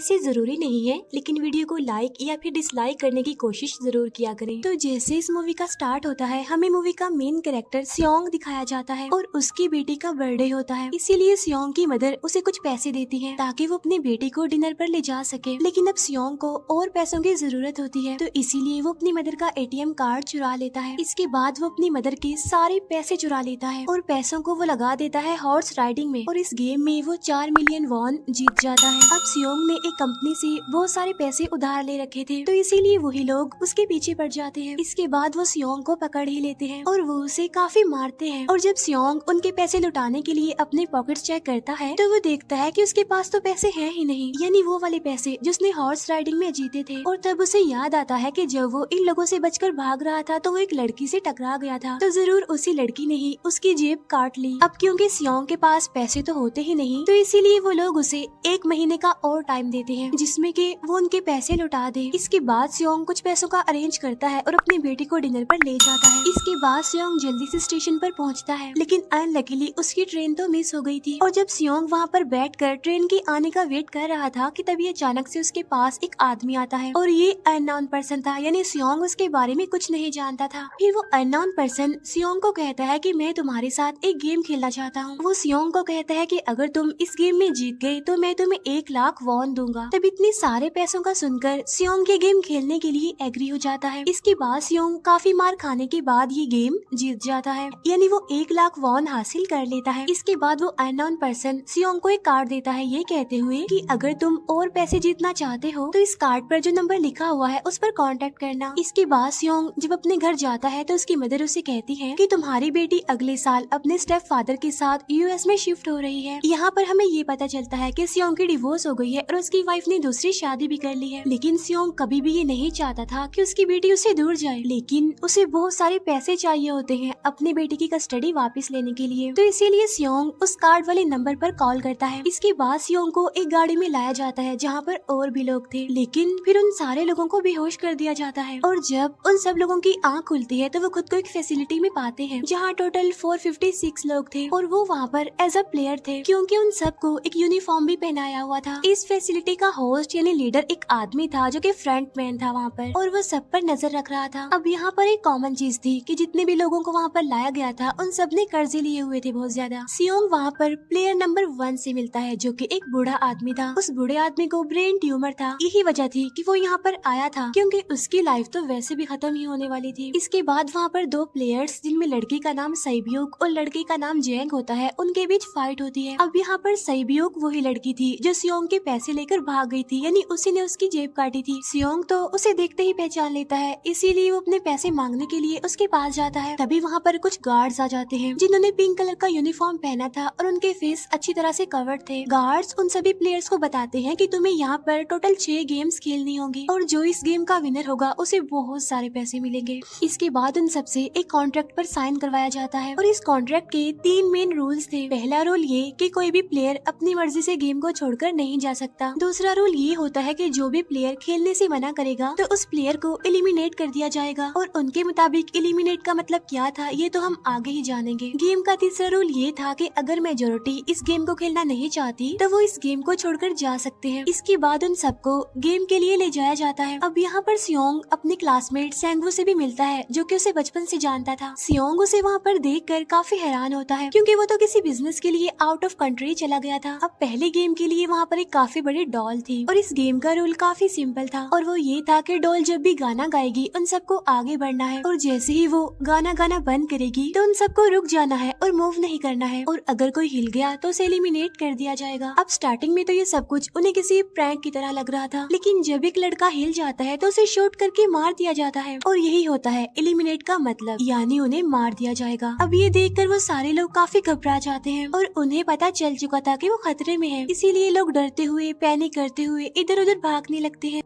पैसे जरूरी नहीं है, लेकिन वीडियो को लाइक या फिर डिसलाइक करने की कोशिश जरूर किया करें। तो जैसे इस मूवी का स्टार्ट होता है, हमें मूवी का मेन कैरेक्टर सियोंग दिखाया जाता है और उसकी बेटी का बर्थडे होता है। इसीलिए सियोंग की मदर उसे कुछ पैसे देती है ताकि वो अपनी बेटी को डिनर पर ले जा सके। लेकिन अब सियोंग को और पैसों की जरूरत होती है, तो इसीलिए वो अपनी मदर का ATM कार्ड चुरा लेता है। इसके बाद वो अपनी मदर के सारे पैसे चुरा लेता है और पैसों को वो लगा देता है हॉर्स राइडिंग में, और इस गेम में वो 4 मिलियन वॉन जीत जाता है। अब सियोंग ने एक कंपनी से बहुत सारे पैसे उधार ले रखे थे, तो इसीलिए वही लोग उसके पीछे पड़ जाते हैं। इसके बाद वो सियोंग को पकड़ ही लेते हैं और वो उसे काफी मारते हैं। और जब सियोंग उनके पैसे लुटाने के लिए अपने पॉकेट्स चेक करता है, तो वो देखता है कि उसके पास तो पैसे हैं ही नहीं, यानी वो वाले पैसे जिसने हॉर्स राइडिंग में जीते थे। और तब उसे याद आता है कि जब वो इन लोगों से बचकर भाग रहा था तो वो एक लड़की से टकरा गया था, तो जरूर उसी लड़की ने ही उसकी जेब काट ली। अब क्योंकि सियोंग के पास पैसे तो होते ही नहीं, तो इसीलिए वो लोग उसे 1 महीने का और टाइम देते हैं जिसमें कि वो उनके पैसे लौटा दे। इसके बाद सियोंग कुछ पैसों का अरेंज करता है और अपनी बेटी को डिनर पर ले जाता है। इसके बाद सियोंग जल्दी से स्टेशन पर पहुंचता है, लेकिन अनलकीली उसकी ट्रेन तो मिस हो गई थी। और जब सियोंग वहां पर बैठकर ट्रेन की आने का वेट कर रहा था कि तभी अचानक से उसके पास एक आदमी आता है, और ये अननोन पर्सन था, यानी सियोंग उसके बारे में कुछ नहीं जानता था। फिर वो अननोन पर्सन सियोंग को कहता है कि मैं तुम्हारे साथ एक गेम खेलना चाहता हूँ। वो सियोंग को कहता है कि अगर तुम इस गेम में जीत गए तो मैं तुम्हें 1 लाख वॉन दूंगा। तब इतने सारे पैसों का सुनकर सियोंग ये गेम खेलने के लिए एग्री हो जाता है। इसके बाद सियोंग काफी मार खाने के बाद ये गेम जीत जाता है, यानी वो 1 लाख वॉन हासिल कर लेता है। इसके बाद वो अननोन पर्सन सियोंग को एक कार्ड देता है, ये कहते हुए कि अगर तुम और पैसे जीतना चाहते हो तो इस कार्ड पर जो नंबर लिखा हुआ है उस पर कांटेक्ट करना। इसके बाद सियोंग जब अपने घर जाता है तो उसकी मदर उसे कहती है कि तुम्हारी बेटी अगले साल अपने स्टेप फादर के साथ US में शिफ्ट हो रही है। यहाँ पर हमें ये पता चलता है कि सियोंग की डिवोर्स हो गई है और उसकी वाइफ ने दूसरी शादी भी कर ली है। लेकिन सियोंग कभी भी ये नहीं चाहता था कि उसकी बेटी उससे दूर जाए, लेकिन उसे बहुत सारे पैसे चाहिए होते हैं अपनी बेटी की कस्टडी वापस लेने के लिए, तो इसीलिए सियोंग उस कार्ड वाले नंबर पर कॉल करता है। इसके बाद सियोंग को एक गाड़ी में लाया जाता है जहाँ पर और भी लोग थे, लेकिन फिर उन सारे लोगों को बेहोश कर दिया जाता है। और जब उन सब लोगों की आँख खुलती है तो वो खुद को एक फैसिलिटी में पाते हैं जहाँ टोटल 456 लोग थे, और वो वहाँ पर एज अ प्लेयर थे क्योंकि उन सबको एक यूनिफॉर्म भी पहनाया हुआ था। इस फैसिलिटी का होस्ट यानी लीडर एक आदमी था जो कि फ्रंट मैन था वहाँ पर, और वो सब पर नजर रख रहा था। अब यहाँ पर एक कॉमन चीज थी कि जितने भी लोगों को वहाँ पर लाया गया था उन सब ने कर्जे लिए हुए थे बहुत ज्यादा। सियोंग वहाँ पर प्लेयर नंबर 1 से मिलता है जो कि एक बूढ़ा आदमी था। उस बूढ़े आदमी को ब्रेन ट्यूमर था, यही वजह थी कि वो यहाँ पर आया था क्योंकि उसकी लाइफ तो वैसे भी खत्म ही होने वाली थी। इसके बाद वहाँ पर 2 प्लेयर्स जिनमें लड़की का नाम सैब्यूक और लड़के का नाम जेंग होता है, उनके बीच फाइट होती है। अब यहाँ पर सैब्यूक वही लड़की थी जो सियोंग के पैसे लेकर भाग गई थी, यानी उसी ने उसकी जेब काटी थी। सियोंग तो उसे देखते ही पहचान लेता है, इसीलिए वो अपने पैसे मांगने के लिए उसके पास जाता है। तभी वहाँ पर कुछ गार्ड्स आ जाते हैं जिन्होंने पिंक कलर का यूनिफॉर्म पहना था और उनके फेस अच्छी तरह से कवर्ड थे। गार्ड्स उन सभी प्लेयर्स को बताते हैं कि तुम्हें यहाँ पर टोटल 6 गेम्स खेलनी होंगी और जो इस गेम का विनर होगा उसे बहुत सारे पैसे मिलेंगे। इसके बाद उन सबसे एक कॉन्ट्रैक्ट पर साइन करवाया जाता है और इस कॉन्ट्रैक्ट के 3 मेन रूल्स थे। पहला रूल ये कि कोई भी प्लेयर अपनी मर्जी से गेम को छोड़कर नहीं जा सकता। दूसरा रूल ये होता है कि जो भी प्लेयर खेलने से मना करेगा तो उस प्लेयर को एलिमिनेट कर दिया जाएगा, और उनके मुताबिक एलिमिनेट का मतलब क्या था ये तो हम आगे ही जानेंगे। गेम का तीसरा रूल ये था कि अगर मेजोरिटी इस गेम को खेलना नहीं चाहती तो वो इस गेम को छोड़कर जा सकते हैं। इसके बाद उन सबको गेम के लिए ले जाया जाता है। अब यहाँ पर सियोंग अपने क्लासमेट सैंगवू से भी मिलता है जो कि उसे बचपन से जानता था। सियोंग उसे वहाँ पर देखकर काफी हैरान होता है क्योंकि वो तो किसी बिजनेस के लिए आउट ऑफ कंट्री चला गया था। अब पहले गेम के लिए वहाँ पर एक काफी बड़ी डॉल थी और इस गेम का रूल काफी सिंपल था, और वो ये था कि डॉल जब भी गाना गाएगी उन सबको आगे बढ़ना है, और जैसे ही वो गाना गाना बंद करेगी तो उन सबको रुक जाना है और मूव नहीं करना है, और अगर कोई हिल गया तो उसे एलिमिनेट कर दिया जाएगा। अब स्टार्टिंग में तो ये सब कुछ उन्हें किसी प्रैंक की तरह लग रहा था, लेकिन जब एक लड़का हिल जाता है तो उसे शूट करके मार दिया जाता है, और यही होता है एलिमिनेट का मतलब, यानी उन्हें मार दिया जाएगा। अब ये देखकर वो सारे लोग काफी घबरा जाते हैं और उन्हें पता चल चुका था कि वो खतरे में है, इसीलिए लोग डरते हुए पैनिक करते हुए इधर उधर भागने लगते हैं।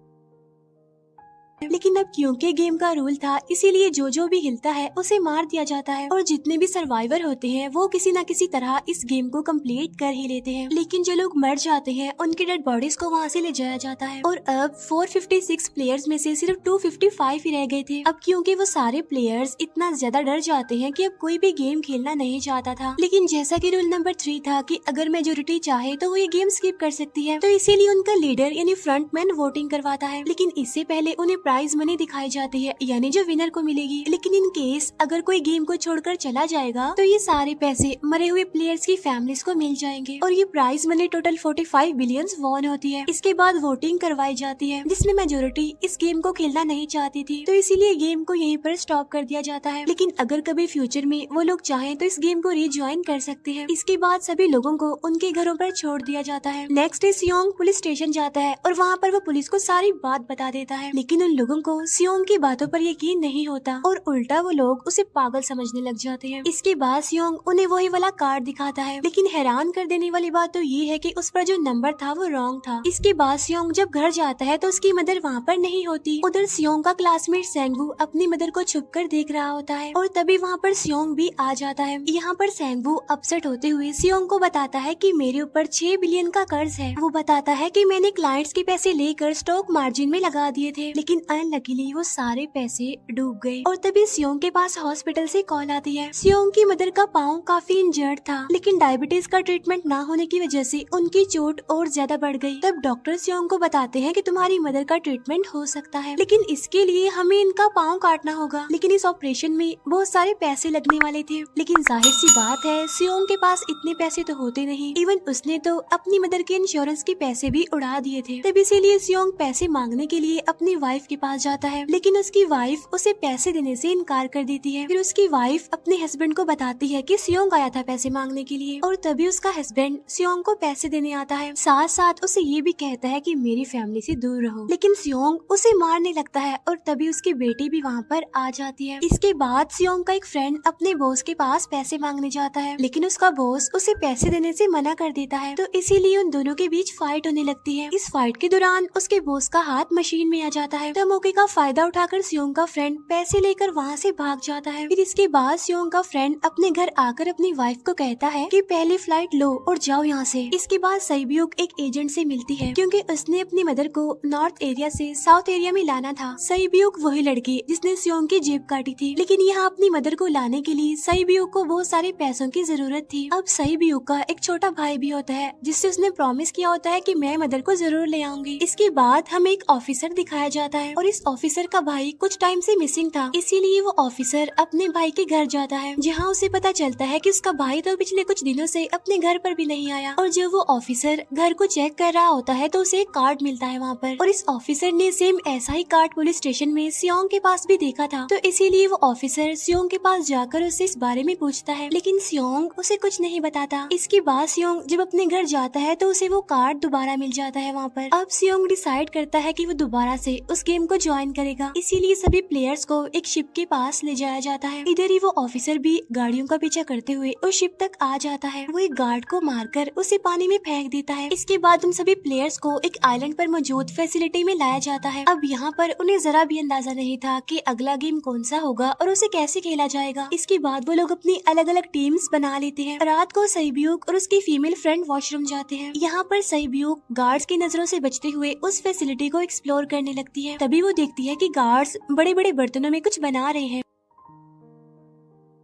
लेकिन अब क्योंकि गेम का रूल था इसीलिए जो भी हिलता है उसे मार दिया जाता है और जितने भी सर्वाइवर होते हैं वो किसी न किसी तरह इस गेम को कंप्लीट कर ही लेते हैं। लेकिन जो लोग मर जाते हैं उनकी डेड बॉडीज को वहाँ से ले जाया जाता है और अब 456 प्लेयर्स में से सिर्फ 255 ही रह गए थे। अब क्योंकि वो सारे प्लेयर्स इतना ज्यादा डर जाते हैं कि अब कोई भी गेम खेलना नहीं चाहता था। लेकिन जैसा कि रूल नंबर 3 था कि अगर मेजोरिटी चाहे तो वो ये गेम स्किप कर सकती है, तो इसीलिए उनका लीडर यानी फ्रंटमैन वोटिंग करवाता है। लेकिन इससे पहले उन्हें प्राइज मनी दिखाई जाती है यानी जो विनर को मिलेगी। लेकिन इन केस अगर कोई गेम को छोड़कर चला जाएगा तो ये सारे पैसे मरे हुए प्लेयर्स की फैमिलीज को मिल जाएंगे और ये prize money total 45 billion won होती है। इसके बाद वोटिंग करवाई जाती है जिसमें मेजोरिटी इस गेम को खेलना नहीं चाहती थी, तो इसीलिए गेम को यहीं पर स्टॉप कर दिया जाता है। लेकिन अगर कभी फ्यूचर में वो लोग चाहें तो इस गेम को रिज्वाइन कर सकते हैं। इसके बाद सभी लोगों को उनके घरों पर छोड़ दिया जाता है। नेक्स्ट डे सियोंग पुलिस स्टेशन जाता है और वहाँ पर वो पुलिस को सारी बात बता देता है। लेकिन उन लोगों को सियोंग की बातों पर यकीन नहीं होता और उल्टा वो लोग उसे पागल समझने लग जाते हैं। इसके बाद सियोंग उन्हें वही वाला कार्ड दिखाता है, लेकिन हैरान कर देने वाली बात तो ये है कि उस पर जो नंबर था वो रॉन्ग था। इसके बाद सियोंग जब घर जाता है तो उसकी मदर वहाँ पर नहीं होती। उधर सियोंग का क्लासमेट सेंगवू अपनी मदर को छुपकर देख रहा होता है और तभी वहाँ पर सियोंग भी आ जाता है। यहाँ पर सेंगवू अपसेट होते हुए सियोंग को बताता है कि मेरे ऊपर 6 बिलियन का कर्ज है। वो बताता है कि मैंने क्लाइंट्स के पैसे लेकर स्टॉक मार्जिन में लगा दिए थे, लेकिन अनलकीली वो सारे पैसे डूब गए। और तभी सियोंग के पास हॉस्पिटल से कॉल आती है। सियोंग की मदर का पाँव काफी इंजर्ड था, लेकिन डायबिटीज का ट्रीटमेंट ना होने की वजह से उनकी चोट और ज्यादा बढ़ गई। तब डॉक्टर सियोंग को बताते हैं कि तुम्हारी मदर का ट्रीटमेंट हो सकता है, लेकिन इसके लिए हमें इनका पाँव काटना होगा। लेकिन इस ऑपरेशन में बहुत सारे पैसे लगने वाले थे। लेकिन जाहिर सी बात है सियोंग के पास इतने पैसे तो होते नहीं। इवन उसने तो अपनी मदर के इंश्योरेंस के पैसे भी उड़ा दिए थे। तब इसीलिए सियोंग पैसे मांगने के लिए अपनी वाइफ के पास जाता है, लेकिन उसकी वाइफ उसे पैसे देने से इनकार कर देती है। फिर उसकी वाइफ अपने हस्बैंड को बताती है कि सियोंग आया था पैसे मांगने के लिए और तभी उसका हस्बैंड सियोंग को पैसे देने आता है। साथ साथ उसे ये भी कहता है कि मेरी फैमिली से दूर रहो। लेकिन सियोंग उसे मारने लगता है और तभी उसकी बेटी भी वहाँ पर आ जाती है। इसके बाद सियोंग का एक फ्रेंड अपने बॉस के पास पैसे मांगने जाता है, लेकिन उसका बॉस उसे पैसे देने से मना कर देता है, तो इसीलिए उन दोनों के बीच फाइट होने लगती है। इस फाइट के दौरान उसके बॉस का हाथ मशीन में आ जाता है, तो मौके का फायदा उठाकर सियोंग का फ्रेंड पैसे लेकर वहाँ से भाग जाता है। फिर इसके बाद सियोंग का फ्रेंड अपने घर आकर अपनी वाइफ को कहता है कि पहली फ्लाइट लो और जाओ यहाँ से। इसके बाद सईब्यूक एक एजेंट से मिलती है क्योंकि उसने अपनी मदर को नॉर्थ एरिया से साउथ एरिया में लाना था। सईब्यूक वही लड़की जिसने सियोंग की जेब काटी थी, लेकिन यहाँ अपनी मदर को लाने के लिए सईब्यूक को बहुत सारे पैसों की जरूरत थी। अब सईब्यूक का एक छोटा भाई भी होता है जिससे उसने प्रॉमिस किया होता है कि मैं मदर को जरूर ले आऊंगी। इसके बाद हमें एक ऑफिसर दिखाया जाता है और इस ऑफिसर का भाई कुछ टाइम से मिसिंग था, इसीलिए वो ऑफिसर अपने भाई के घर जाता है, जहाँ उसे पता चलता है कि उसका भाई तो पिछले कुछ दिनों से अपने घर पर भी नहीं आया। और जब वो ऑफिसर घर को चेक कर रहा होता है तो उसे एक कार्ड मिलता है वहाँ पर, और इस ऑफिसर ने सेम ऐसा ही कार्ड पुलिस स्टेशन में सियोंग के पास भी देखा था, तो इसीलिए वो ऑफिसर सियोंग के पास जाकर उससे इस बारे में पूछता है, लेकिन सियोंग उसे कुछ नहीं बताता। इसके बाद सियोंग जब अपने घर जाता है तो उसे वो कार्ड दोबारा मिल जाता है वहाँ पर। अब सियोंग डिसाइड करता है कि वो दोबारा से उस गेम को ज्वाइन करेगा, इसीलिए सभी प्लेयर्स को एक शिप के पास ले जाया जाता है। इधर ही वो ऑफिसर भी गाड़ियों का पीछा करते हुए उस शिप तक आ जाता है। वो एक गार्ड को मारकर उसे पानी में फेंक देता है। इसके बाद उन सभी प्लेयर्स को एक आइलैंड पर मौजूद फैसिलिटी में लाया जाता है। अब यहाँ पर उन्हें जरा भी अंदाजा नहीं था कि अगला गेम कौन सा होगा और उसे कैसे खेला जाएगा। इसके बाद वो लोग अपनी अलग अलग टीम्स बना लेते हैं। रात को सईब्यूक और उसकी फीमेल फ्रेंड वॉशरूम जाते हैं। यहाँ पर सईब्यूक गार्ड्स की नजरों से बचते हुए उस फैसिलिटी को एक्सप्लोर करने लगती है। तभी वो देखती है कि गार्ड्स बड़े बड़े बर्तनों में कुछ बना रहे हैं,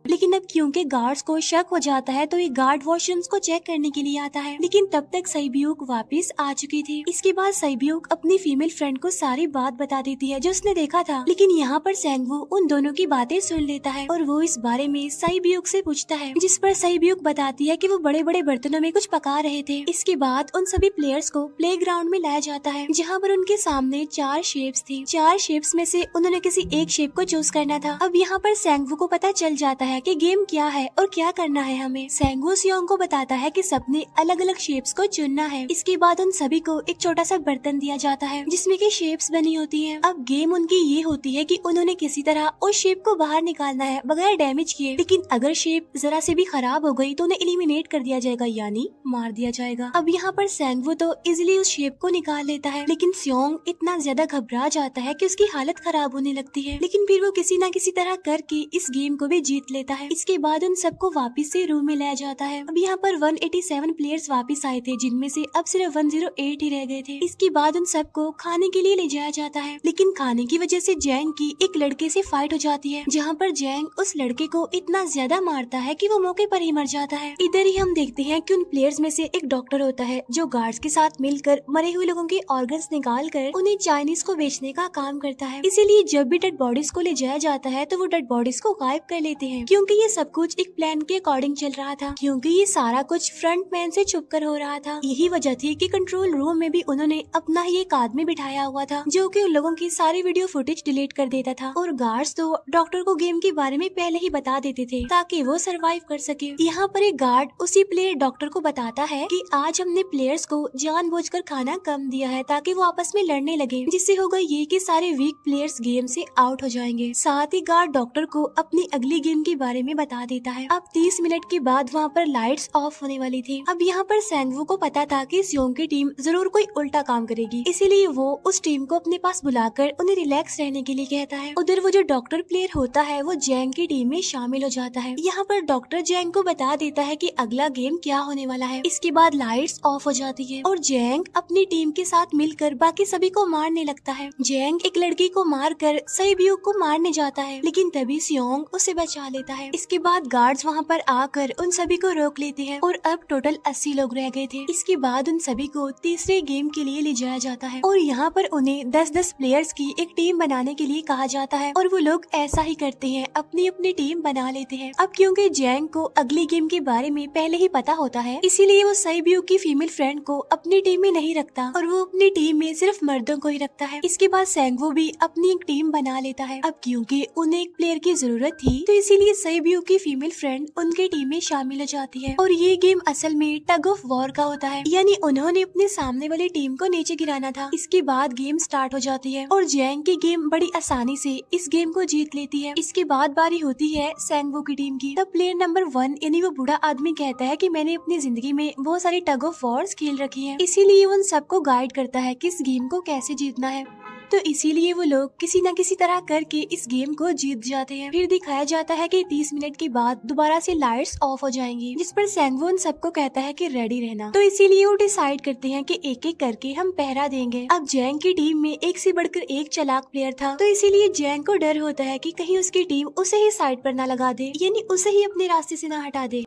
लेकिन अब क्योंकि गार्ड्स को शक हो जाता है तो ये गार्ड वॉशरूम्स को चेक करने के लिए आता है, लेकिन तब तक सईब्यूक वापस आ चुकी थी। इसके बाद सईब्यूक अपनी फीमेल फ्रेंड को सारी बात बता देती है जो उसने देखा था, लेकिन यहाँ पर सेंगवू उन दोनों की बातें सुन लेता है और वो इस बारे में सईब्यूक से पूछता है, जिस पर सईब्यूक बताती है कि वो बड़े बड़े बर्तनों में कुछ पका रहे थे। इसके बाद उन सभी प्लेयर्स को प्ले ग्राउंड में लाया जाता है, जहाँ पर उनके सामने 4 शेप्स थी। 4 शेप्स में से उन्होंने किसी एक शेप को चूज करना था। अब यहाँ पर सेंगवू को पता चल जाता है कि गेम क्या है और क्या करना है हमें। सेंगवू सियोंग को बताता है कि सबने अलग अलग शेप्स को चुनना है। इसके बाद उन सभी को एक छोटा सा बर्तन दिया जाता है जिसमें की शेप्स बनी होती है। अब गेम उनकी ये होती है कि उन्होंने किसी तरह उस शेप को बाहर निकालना है बगैर डैमेज किए, लेकिन अगर शेप जरा से भी खराब हो गई तो उन्हें एलिमिनेट कर दिया जाएगा, यानी मार दिया जाएगा। अब यहाँ पर सेंगवू तो इजिली उस शेप को निकाल लेता है, लेकिन सियोंग इतना ज्यादा घबरा जाता है कि उसकी हालत खराब होने लगती है, लेकिन फिर वो किसी न किसी तरह करके इस गेम को भी जीत लेता है। इसके बाद उन सबको वापस से रूम में लाया जाता है। अब यहाँ पर 187 प्लेयर्स वापस आए थे, जिनमें से अब सिर्फ 108 ही रह गए थे। इसके बाद उन सबको खाने के लिए ले जाया जाता है, लेकिन खाने की वजह से जैंग की एक लड़के से फाइट हो जाती है, जहाँ पर जैंग उस लड़के को इतना ज्यादा मारता है कि वो मौके पर ही मर जाता है। इधर ही हम देखते हैं कि उन प्लेयर्स में से एक डॉक्टर होता है जो गार्ड्स के साथ मिलकर मरे हुए लोगों के ऑर्गन्स निकाल कर उन्हें चाइनीज को बेचने का काम करता है। इसीलिए जब भी डेड बॉडीज को ले जाया जाता है तो वो डेड बॉडीज को गायब कर लेते हैं, क्योंकि ये सब कुछ एक प्लान के अकॉर्डिंग चल रहा था, क्योंकि ये सारा कुछ फ्रंट मैन से छुप कर हो रहा था। यही वजह थी कि कंट्रोल रूम में भी उन्होंने अपना ही एक आदमी बिठाया हुआ था जो कि उन लोगों की सारी वीडियो फुटेज डिलीट कर देता था, और गार्ड्स तो डॉक्टर को गेम के बारे में पहले ही बता देते थे ताकि वो सरवाइव कर सके। यहाँ पर एक गार्ड उसी प्लेयर डॉक्टर को बताता है कि आज हमने प्लेयर्स को जानबूझकर खाना कम दिया है ताकि वो आपस में लड़ने लगे, जिससे होगा ये कि सारे वीक प्लेयर्स गेम से आउट हो जाएंगे। साथ ही गार्ड डॉक्टर को अपनी अगली गेम के बारे में बता देता है। अब 30 मिनट के बाद वहाँ पर लाइट्स ऑफ होने वाली थी। अब यहाँ पर सेंगवू को पता था कि सियोंग की टीम जरूर कोई उल्टा काम करेगी, इसीलिए वो उस टीम को अपने पास बुलाकर उन्हें रिलैक्स रहने के लिए कहता है। उधर वो जो डॉक्टर प्लेयर होता है वो जैंग की टीम में शामिल हो जाता है। यहाँ पर डॉक्टर जैंग को बता देता है कि अगला गेम क्या होने वाला है। इसके बाद लाइट्स ऑफ हो जाती है और जैंग अपनी टीम के साथ मिलकर बाकी सभी को मारने लगता है। जैंग एक लड़की को मारकर सईब्यू को मारने जाता है, लेकिन तभी सियोंग उसे बचा लेता है। इसके बाद गार्ड्स वहाँ पर आकर उन सभी को रोक लेते हैं और अब टोटल 80 लोग रह गए थे। इसके बाद उन सभी को तीसरे गेम के लिए ले जाया जाता है और यहाँ पर उन्हें 10-10 प्लेयर्स की एक टीम बनाने के लिए कहा जाता है, और वो लोग ऐसा ही करते हैं, अपनी अपनी टीम बना लेते हैं। अब क्योंकि जैंग को अगली गेम के बारे में पहले ही पता होता है, इसीलिए वो सईब्यू की फीमेल फ्रेंड को अपनी टीम में नहीं रखता और वो अपनी टीम में सिर्फ मर्दों को ही रखता है। इसके बाद सेंगवू भी अपनी एक टीम बना लेता है। अब क्योंकि उन्हें एक प्लेयर की जरूरत थी तो इसीलिए सईब्यू की फीमेल फ्रेंड उनके टीम में शामिल हो जाती है, और ये गेम असल में टग ऑफ वॉर का होता है, यानी उन्होंने अपने सामने वाली टीम को नीचे गिराना था। इसके बाद गेम स्टार्ट हो जाती है और जैंग की गेम बड़ी आसानी से इस गेम को जीत लेती है। इसके बाद बारी होती है सेंगवू की टीम की। तब प्लेयर नंबर 1 यानी वो बूढ़ा आदमी कहता है कि मैंने अपनी जिंदगी में बहुत सारी टग ऑफ वॉर्स खेल रखी हैं, इसीलिए उन सबको गाइड करता है कि इस गेम को कैसे जीतना है। तो इसीलिए वो लोग किसी न किसी तरह करके इस गेम को जीत जाते हैं। फिर दिखाया जाता है कि 30 मिनट के बाद दोबारा से लाइट्स ऑफ हो जाएंगी, जिस पर सेंगवू उन सबको कहता है कि रेडी रहना। तो इसीलिए वो डिसाइड करते हैं कि एक एक करके हम पहरा देंगे। अब जैंग की टीम में एक से बढ़कर एक चालाक प्लेयर था, तो इसीलिए जैंग को डर होता है कि कहीं उसकी टीम उसे ही साइड पर न लगा दे, यानी उसे ही अपने रास्ते से न हटा दे।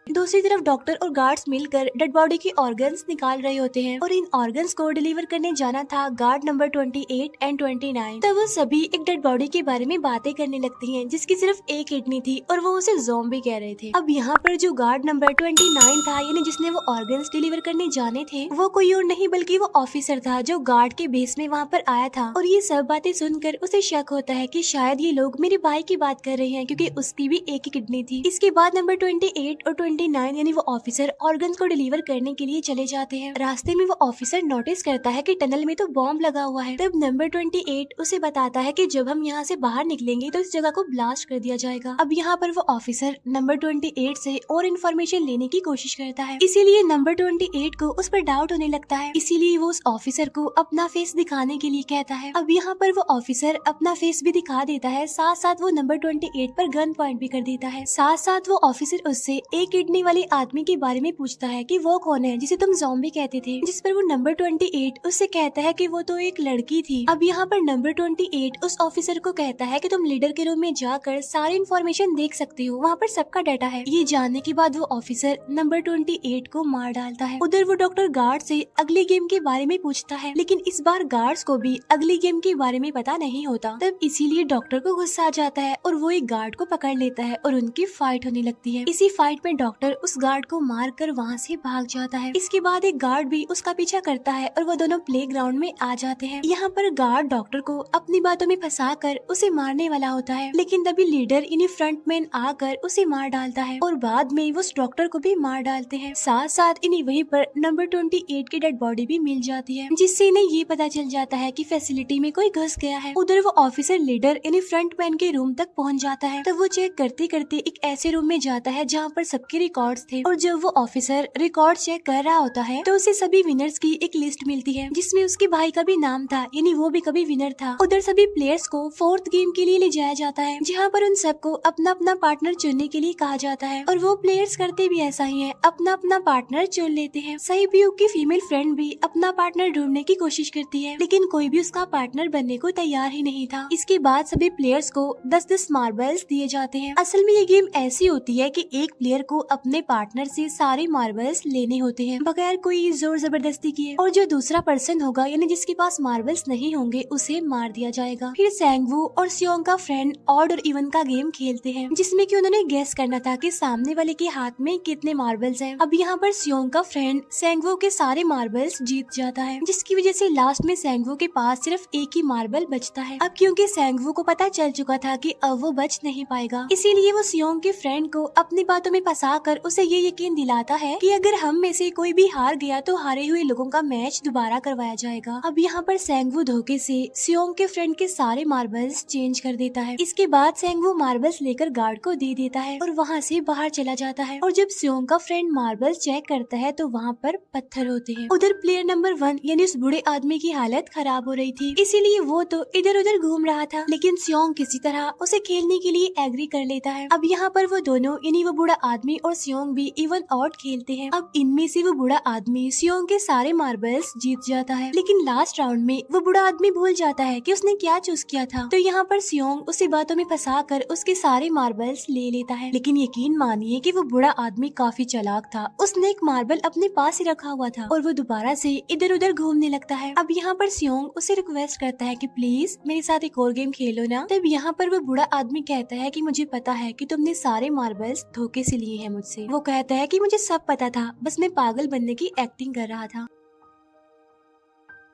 दूसरी तरफ डॉक्टर और गार्ड्स मिलकर डेड बॉडी की ऑर्गन्स निकाल रहे होते हैं और इन ऑर्गन्स को डिलीवर करने जाना था गार्ड नंबर 28 एंड 29। तब वो सभी एक डेड बॉडी के बारे में बातें करने लगती हैं जिसकी सिर्फ एक किडनी थी और वो उसे ज़ॉम्बी कह रहे थे। अब यहाँ पर जो गार्ड नंबर 29 था, यानी जिसने वो ऑर्गन्स डिलीवर करने जाने थे, वो कोई और नहीं बल्कि वो ऑफिसर था जो गार्ड के बेस में वहाँ पर आया था। और ये सब बातें सुनकर उसे शक होता है कि शायद ये लोग मेरे भाई की बात कर रहे हैं, क्योंकि उसकी भी एक ही किडनी थी। इसके बाद नंबर 28 और 29 यानी वो ऑफिसर ऑर्गन्स को डिलीवर करने के लिए चले जाते हैं। रास्ते में वो ऑफिसर नोटिस करता है कि टनल में तो बॉम्ब लगा हुआ है। तब नंबर 28 उसे बताता है कि जब हम यहाँ से बाहर निकलेंगे तो इस जगह को ब्लास्ट कर दिया जाएगा। अब यहाँ पर वो ऑफिसर नंबर 28 से और इन्फॉर्मेशन लेने की कोशिश करता है, इसीलिए नंबर 28 को उस पर डाउट होने लगता है, इसीलिए वो उस ऑफिसर को अपना फेस दिखाने के लिए कहता है। अब यहाँ पर वो ऑफिसर अपना फेस भी दिखा देता है, साथ साथ वो नंबर 28 पर गन पॉइंट भी कर देता है। साथ साथ वो ऑफिसर उससे एक किडनी वाले आदमी के बारे में पूछता है कि वो कौन है जिसे तुम ज़ॉम्बी कहते थे, जिस पर वो नंबर 28 उससे कहता है कि वो तो एक लड़की थी। अब यहाँ पर नंबर 28 उस ऑफिसर को कहता है कि तुम लीडर के रूम में जाकर सारी इन्फॉर्मेशन देख सकते हो, वहाँ पर सबका डाटा है। ये जानने के बाद वो ऑफिसर नंबर 28 को मार डालता है। उधर वो डॉक्टर गार्ड से अगली गेम के बारे में पूछता है, लेकिन इस बार गार्ड्स को भी अगली गेम के बारे में पता नहीं होता। तब इसीलिए डॉक्टर को गुस्सा आ जाता है और वो एक गार्ड को पकड़ लेता है और उनकी फाइट होने लगती है। इसी फाइट में डॉक्टर डॉक्टर उस गार्ड को मार कर वहाँ से भाग जाता है। इसके बाद एक गार्ड भी उसका पीछा करता है और वो दोनों प्लेग्राउंड में आ जाते हैं। यहाँ पर गार्ड डॉक्टर को अपनी बातों में फंसा कर उसे मारने वाला होता है, लेकिन तभी लीडर यानी फ्रंटमैन आकर उसे मार डालता है और बाद में वो उस डॉक्टर को भी मार डालते हैं। साथ साथ इन्हें वहीं पर नंबर 28 की डेड बॉडी भी मिल जाती है, जिससे इन्हें ये पता चल जाता है कि फैसिलिटी में कोई घुस गया है। उधर वो ऑफिसर लीडर यानी फ्रंटमैन के रूम तक पहुंच जाता है। तब वो चेक करते करते एक ऐसे रूम में जाता है जहाँ पर सबके रिकॉर्ड्स थे, और जब वो ऑफिसर रिकॉर्ड चेक कर रहा होता है तो उसे सभी विनर्स की एक लिस्ट मिलती है, जिसमें उसके भाई का भी नाम था, यानी वो भी कभी विनर था। उधर सभी प्लेयर्स को 4th गेम के लिए ले जाया जाता है, जहाँ पर उन सबको अपना अपना पार्टनर चुनने के लिए कहा जाता है, और वो प्लेयर्स करते भी ऐसा ही है, अपना अपना पार्टनर चुन लेते हैं। सहीब्यूक की फीमेल फ्रेंड भी अपना पार्टनर ढूंढने की कोशिश करती है, लेकिन कोई भी उसका पार्टनर बनने को तैयार ही नहीं था। इसके बाद सभी प्लेयर्स को 10-10 मार्बल्स दिए जाते हैं। असल में ये गेम ऐसी होती है कि एक प्लेयर को अपने पार्टनर से सारे मार्बल्स लेने होते हैं बगैर कोई जोर जबरदस्ती किए, और जो दूसरा पर्सन होगा यानी जिसके पास मार्बल्स नहीं होंगे उसे मार दिया जाएगा। फिर सैंगवू और सियोंग का फ्रेंड ऑड और इवन का गेम खेलते हैं, जिसमें कि उन्होंने गेस करना था कि सामने वाले के हाथ में कितने मार्बल्स हैं। अब यहाँ पर सियोंग का फ्रेंड सैंगवू के सारे मार्बल्स जीत जाता है, जिसकी वजह से लास्ट में सैंगवू के पास सिर्फ एक ही मार्बल बचता है। अब क्योंकि सैंगवू को पता चल चुका था कि अब वो बच नहीं पाएगा, इसीलिए वो सियोंग के फ्रेंड को अपनी बातों में फंसा कर उसे ये यकीन दिलाता है कि अगर हम में से कोई भी हार गया तो हारे हुए लोगों का मैच दोबारा करवाया जाएगा। अब यहाँ पर सैंगवू धोखे से सियोंग के फ्रेंड के सारे मार्बल्स चेंज कर देता है। इसके बाद सैंगवू मार्बल्स लेकर गार्ड को दे देता है और वहाँ से बाहर चला जाता है, और जब सियोंग का फ्रेंड मार्बल्स चेक करता है तो वहाँ पर पत्थर होते हैं। उधर प्लेयर नंबर 1 यानी उस बूढ़े आदमी की हालत खराब हो रही थी, इसीलिए वो तो इधर उधर घूम रहा था, लेकिन सियोंग किसी तरह उसे खेलने के लिए एग्री कर लेता है। अब यहाँ पर वो दोनों यानी वो बूढ़ा आदमी और सियोंग भी इवन आउट खेलते हैं। अब इनमें से वो बूढ़ा आदमी सियोंग के सारे मार्बल्स जीत जाता है, लेकिन लास्ट राउंड में वो बूढ़ा आदमी भूल जाता है कि उसने क्या चूज किया था। तो यहाँ पर सियोंग उसे बातों में फंसा कर उसके सारे मार्बल्स ले लेता है, लेकिन यकीन मानिए कि वो बूढ़ा आदमी काफी चालाक था। उसने एक मार्बल अपने पास ही रखा हुआ था और वो दोबारा से इधर उधर घूमने लगता है। अब यहाँ पर सियोंग उसे रिक्वेस्ट करता है कि प्लीज मेरे साथ एक और गेम खेलो ना। तब यहाँ पर वो बूढ़ा आदमी कहता है कि मुझे पता है कि तुमने सारे मार्बल्स धोखे से लिए हैं मुझसे। वो कहता है कि मुझे सब पता था, बस मैं पागल बनने की एक्टिंग कर रहा था।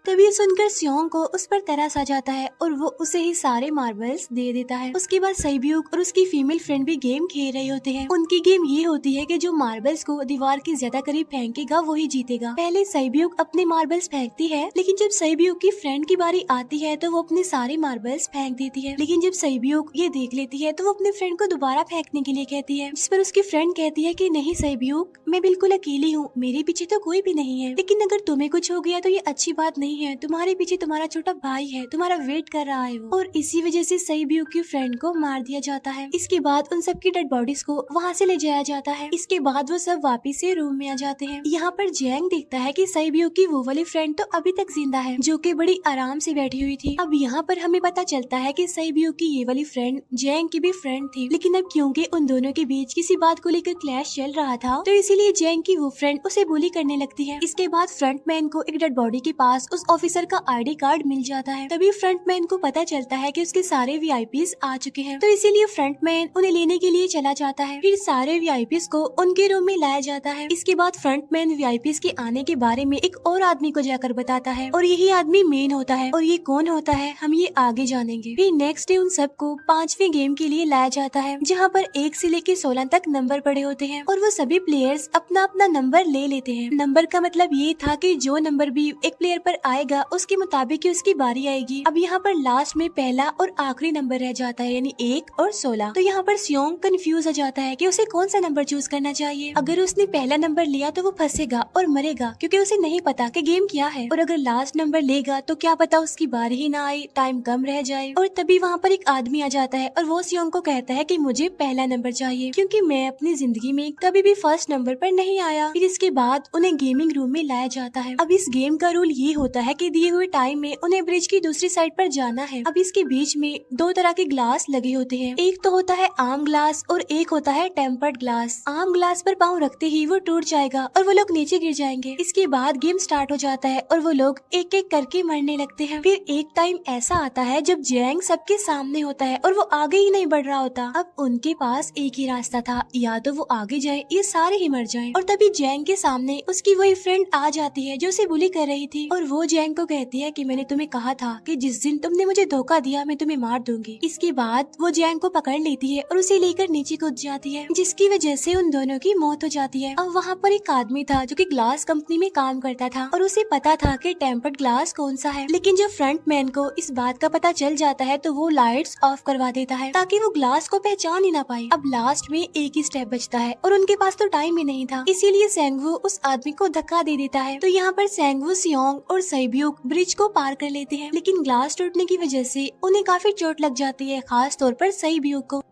तभी सुनकर सियोंग को उस पर तरस आ जाता है और वो उसे ही सारे मार्बल्स दे देता है। उसके बाद सहीब्यूक और उसकी फीमेल फ्रेंड भी गेम खेल रहे होते हैं। उनकी गेम ये होती है कि जो मार्बल्स को दीवार के ज्यादा करीब फेंकेगा वो ही जीतेगा। पहले सहीब्यूक अपने मार्बल्स फेंकती है, लेकिन जब सहीब्यूक की फ्रेंड की बारी आती है तो वो अपने सारे मार्बल्स फेंक देती है। लेकिन जब सहीब्यूक ये देख लेती है तो वो अपने फ्रेंड को दोबारा फेंकने के लिए कहती है, जिस पर उसकी फ्रेंड कहती है कि नहीं सहीब्यूक, मैं बिल्कुल अकेली हूँ, मेरे पीछे तो कोई भी नहीं है, लेकिन अगर तुम्हें कुछ हो गया तो ये अच्छी बात नहीं है, तुम्हारे पीछे तुम्हारा छोटा भाई है, तुम्हारा वेट कर रहा है वो। और इसी वजह से सहीब्यूक की फ्रेंड को मार दिया जाता है। इसके बाद उन सबकी डेड बॉडीज को वहाँ से ले जाया जाता है। इसके बाद वो सब वापिस से रूम में आ जाते हैं। यहाँ पर जैंग देखता है कि सहीब्यूक की वो वाली फ्रेंड तो अभी तक जिंदा है, जो कि बड़ी आराम से बैठी हुई थी। अब यहाँ पर हमें पता चलता है कि सहीब्यूक की ये वाली फ्रेंड जैंग की भी फ्रेंड थी, लेकिन अब क्योंकि उन दोनों के बीच किसी बात को लेकर क्लैश चल रहा था तो इसीलिए जैंग की वो फ्रेंड उसे बुली करने लगती है। इसके बाद फ्रंटमैन को एक डेड बॉडी के पास उस ऑफिसर का आईडी कार्ड मिल जाता है। तभी फ्रंटमैन को पता चलता है कि उसके सारे वीआईपीज आ चुके हैं, तो इसीलिए फ्रंटमैन उन्हें लेने के लिए चला जाता है। फिर सारे वीआईपीज को उनके रूम में लाया जाता है। इसके बाद फ्रंटमैन वीआईपीज के आने के बारे में एक और आदमी को जाकर बताता है, और यही आदमी मेन होता है। और ये कौन होता है हम ये आगे जानेंगे। फिर नेक्स्ट डे उन सबको 5वें गेम के लिए लाया जाता है, जहाँ पर 1 से लेकर 16 तक नंबर पड़े होते हैं, और वो सभी प्लेयर्स अपना अपना नंबर ले लेते हैं। नंबर का मतलब ये था कि जो नंबर भी एक प्लेयर पर आएगा उसके मुताबिक उसकी बारी आएगी। अब यहाँ पर लास्ट में पहला और आखिरी नंबर रह जाता है, यानी 1 और 16। तो यहाँ पर सियोंग कंफ्यूज हो जाता है कि उसे कौन सा नंबर चूज करना चाहिए। अगर उसने पहला नंबर लिया तो वो फंसेगा और मरेगा, क्योंकि उसे नहीं पता कि गेम क्या है। और अगर लास्ट नंबर लेगा तो क्या पता उसकी बारी ही ना आए, टाइम कम रह जाए। और तभी वहाँ पर एक आदमी आ जाता है और वो सियोंग को कहता है कि मुझे पहला नंबर चाहिए, क्योंकि मैं अपनी जिंदगी में कभी भी फर्स्ट नंबर पर नहीं आया। फिर इसके बाद उन्हें गेमिंग रूम में लाया जाता है। अब इस गेम का रूल ये होता है कि दिए हुए टाइम में उन्हें ब्रिज की दूसरी साइड पर जाना है। अब इसके बीच में दो तरह के ग्लास लगे होते हैं, एक तो होता है आम ग्लास और एक होता है टेम्पर्ड ग्लास। आम ग्लास पर पाँव रखते ही वो टूट जाएगा और वो लोग नीचे गिर जाएंगे। इसके बाद गेम स्टार्ट हो जाता है और वो लोग एक एक करके मरने लगते हैं। फिर एक टाइम ऐसा आता है जब जैंग सबके सामने होता है और वो आगे ही नहीं बढ़ रहा होता। अब उनके पास एक ही रास्ता था, या तो वो आगे जाए या सारे ही मर जाएं। और तभी जैंग के सामने उसकी वही फ्रेंड आ जाती है जो उसे बुली कर रही थी, और वो जैंग को कहती है कि मैंने तुम्हें कहा था कि जिस दिन तुमने मुझे धोखा दिया मैं तुम्हें मार दूंगी। इसके बाद वो जैंग को पकड़ लेती है और उसे लेकर नीचे कूद जाती है, जिसकी वजह से उन दोनों की मौत हो जाती है। अब वहाँ पर एक आदमी था जो कि ग्लास कंपनी में काम करता था और उसे पता था कि टेम्पर्ड ग्लास कौन सा है, लेकिन जब फ्रंट मैन को इस बात का पता चल जाता है तो वो लाइट्स ऑफ करवा देता है ताकि वो ग्लास को पहचान ही ना पाए। अब लास्ट में एक ही स्टेप बचता है और उनके पास तो टाइम ही नहीं था, इसीलिए सेंगवू उस आदमी को धक्का दे देता है। तो यहाँ पर सेंगवू, सियोंग और सैब्यूक ब्रिज को पार कर लेते हैं, लेकिन ग्लास टूटने की वजह से उन्हें काफी चोट लग जाती है, खास तौर पर सैब्यूक को।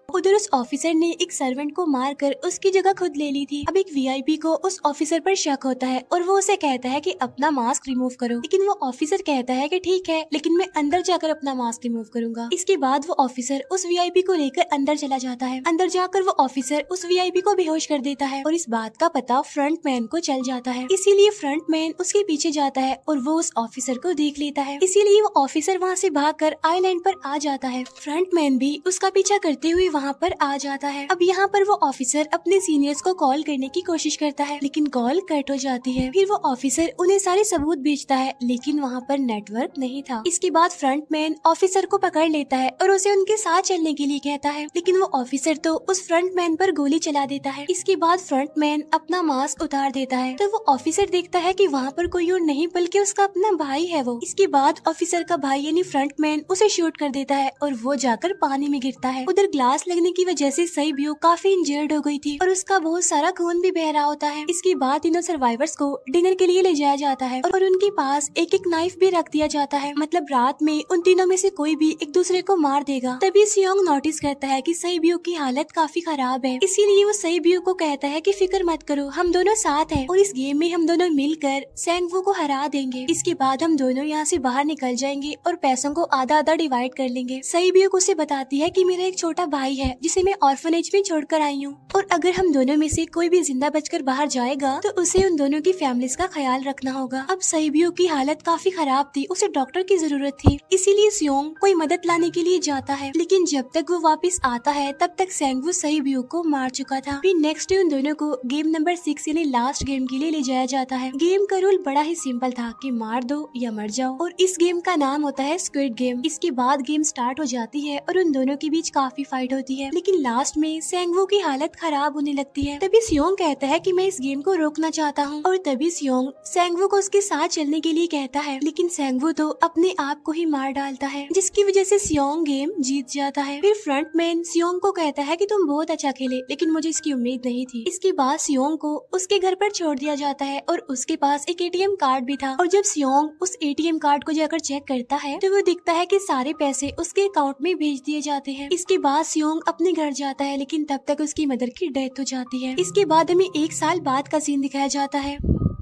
उधर उस ऑफिसर ने एक सर्वेंट को मारकर उसकी जगह खुद ले ली थी। अब एक वीआईपी को उस ऑफिसर पर शक होता है और वो उसे कहता है कि अपना मास्क रिमूव करो, लेकिन वो ऑफिसर कहता है कि ठीक है, लेकिन मैं अंदर जाकर अपना मास्क रिमूव करूंगा। इसके बाद वो ऑफिसर उस वीआईपी को लेकर अंदर चला जाता है। अंदर जाकर वो ऑफिसर उस वीआईपी को बेहोश कर देता है और इस बात का पता फ्रंट मैन को चल जाता है, इसीलिए फ्रंट मैन उसके पीछे जाता है और वो उस ऑफिसर को देख लेता है, इसीलिए वो ऑफिसर वहाँ से भागकर आइलैंड पर आ जाता है। फ्रंट मैन भी उसका पीछा करते हुए वहाँ पर आ जाता है। अब यहाँ पर वो ऑफिसर अपने सीनियर्स को कॉल करने की कोशिश करता है, लेकिन कॉल कट हो जाती है। फिर वो ऑफिसर उन्हें सारे सबूत भेजता है, लेकिन वहाँ पर नेटवर्क नहीं था। इसके बाद फ्रंट मैन ऑफिसर को पकड़ लेता है और उसे उनके साथ चलने के लिए कहता है, लेकिन वो ऑफिसर तो उस फ्रंट मैन पर गोली चला देता है। इसके बाद फ्रंट मैन अपना मास्क उतार देता है, तो वो ऑफिसर देखता है कि वहाँ पर कोई और नहीं बल्कि उसका अपना भाई है वो। इसके बाद ऑफिसर का भाई यानी फ्रंट मैन उसे शूट कर देता है और वो जाकर पानी में गिरता है। उधर ग्लास लगने की वजह से सैब्यूक काफी इंजर्ड हो गई थी और उसका बहुत सारा खून भी बह रहा होता है। इसके बाद तीनों सर्वाइवर्स को डिनर के लिए ले जाया जाता है और उनके पास एक एक नाइफ भी रख दिया जाता है, मतलब रात में उन तीनों में से कोई भी एक दूसरे को मार देगा। तभी सियोंग नोटिस करता है कि सैब्यूक की हालत काफी खराब है, इसीलिए वो सैब्यूक को कहता है कि फिक्र मत करो, हम दोनों साथ हैं और इस गेम में हम दोनों मिलकर सेंगवू को हरा देंगे। इसके बाद हम दोनों यहाँ से बाहर निकल जाएंगे और पैसों को आधा आधा डिवाइड कर लेंगे। सैब्यूक उसे बताती है कि मेरा एक छोटा भाई है जिसे मैं ऑर्फनेज में छोड़कर आई हूँ, और अगर हम दोनों में से कोई भी जिंदा बचकर बाहर जाएगा तो उसे उन दोनों की फैमिलीज का ख्याल रखना होगा। अब सैब्यूक की हालत काफी खराब थी, उसे डॉक्टर की जरूरत थी, इसीलिए सियोंग कोई मदद लाने के लिए जाता है, लेकिन जब तक वो वापस आता है तब तक सेंगवू सैब्यूक को मार चुका था। फिर नेक्स्ट डे उन दोनों को गेम नंबर 6 यानी लास्ट गेम के लिए ले जाया जाता है। गेम का रूल बड़ा ही सिंपल था कि मार दो या मर जाओ, और इस गेम का नाम होता है स्क्विड गेम। इसके बाद गेम स्टार्ट हो जाती है और उन दोनों के बीच काफी फाइट होती है, लेकिन लास्ट में सेंगवू की हालत खराब होने लगती है। तभी सियोंग कहता है कि मैं इस गेम को रोकना चाहता हूँ, और तभी सियोंग सेंगवू को उसके साथ चलने के लिए कहता है, लेकिन सेंगवू तो अपने आप को ही मार डालता है, जिसकी वजह से सियोंग गेम जीत जाता है। फिर फ्रंट मैन सियोंग को कहता है कि तुम बहुत अच्छा खेले, लेकिन मुझे इसकी उम्मीद नहीं थी। इसके बाद सियोंग को उसके घर पर छोड़ दिया जाता है और उसके पास एक एटीएम कार्ड भी था, और जब सियोंग उस एटीएम कार्ड को जाकर चेक करता है तो वो दिखता है कि सारे पैसे उसके अकाउंट में भेज दिए जाते हैं। इसके बाद सियोंग अपने घर जाता है, लेकिन तब तक उसकी मदर की डेथ हो जाती है। इसके बाद हमें 1 साल बाद का सीन दिखाया जाता है,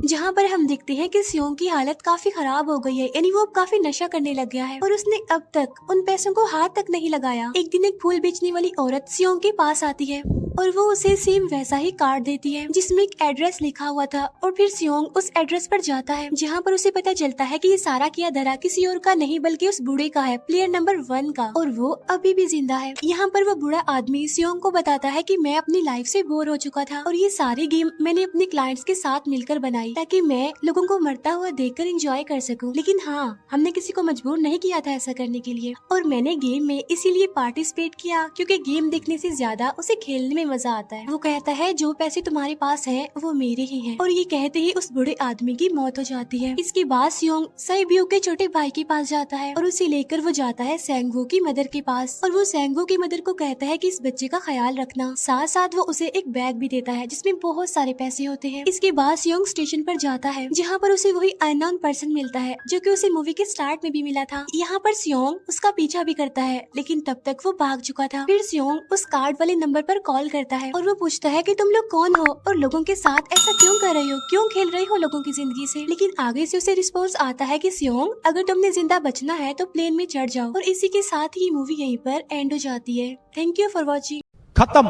जहाँ पर हम देखते हैं कि सियोंग की हालत काफी खराब हो गई है, यानी वो अब काफी नशा करने लग गया है और उसने अब तक उन पैसों को हाथ तक नहीं लगाया। एक दिन एक फूल बेचने वाली औरत सियोंग के पास आती है और वो उसे सेम वैसा ही कार्ड देती है जिसमें एक एड्रेस लिखा हुआ था, और फिर सियोंग उस एड्रेस पर जाता है, जहाँ पर उसे पता चलता है कि ये सारा किया धरा किसी और का नहीं बल्कि उस बूढ़े का है, प्लेयर नंबर 1 का, और वो अभी भी जिंदा है। यहाँ पर वो बूढ़ा आदमी सियोंग को बताता है कि मैं अपनी लाइफ से बोर हो चुका था और ये सारी गेम मैंने अपने क्लाइंट्स के साथ मिलकर बनाई ताकि मैं लोगों को मरता हुआ देखकर एंजॉय कर सकूं, लेकिन हाँ, हमने किसी को मजबूर नहीं किया था ऐसा करने के लिए, और मैंने गेम में इसीलिए पार्टिसिपेट किया क्योंकि गेम देखने से ज्यादा उसे खेलने में मजा आता है। वो कहता है जो पैसे तुम्हारे पास हैं वो मेरे ही हैं, और ये कहते ही उस बूढ़े आदमी की मौत हो जाती है। इसके बाद सियोंग सैब्यूक के छोटे भाई के पास जाता है और उसे लेकर वो जाता है सेंगवू की मदर के पास, और वो सेंगवू की मदर को कहता है कि इस बच्चे का ख्याल रखना, साथ साथ वो उसे एक बैग भी देता है जिसमें बहुत सारे पैसे होते हैं। इसके बाद सियोंग स्टेशन पर जाता है, जहाँ पर उसे वही अननोन पर्सन मिलता है जो कि उसे मूवी के स्टार्ट में भी मिला था। यहाँ पर सियोंग उसका पीछा भी करता है, लेकिन तब तक वो भाग चुका था। फिर सियोंग उस कार्ड वाले नंबर पर कॉल करता है और वो पूछता है कि तुम लोग कौन हो और लोगों के साथ ऐसा क्यों कर रहे हो, क्यों खेल रहे हो लोगों की जिंदगी से। लेकिन आगे से उसे रिस्पॉन्स आता है कि सियोंग, अगर तुमने जिंदा बचना है तो प्लेन में चढ़ जाओ। और इसी के साथ ही मूवी यहीं पर एंड हो जाती है। Thank you for watching. खत्म।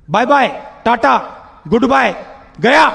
Bye bye, tata, good bye, गया।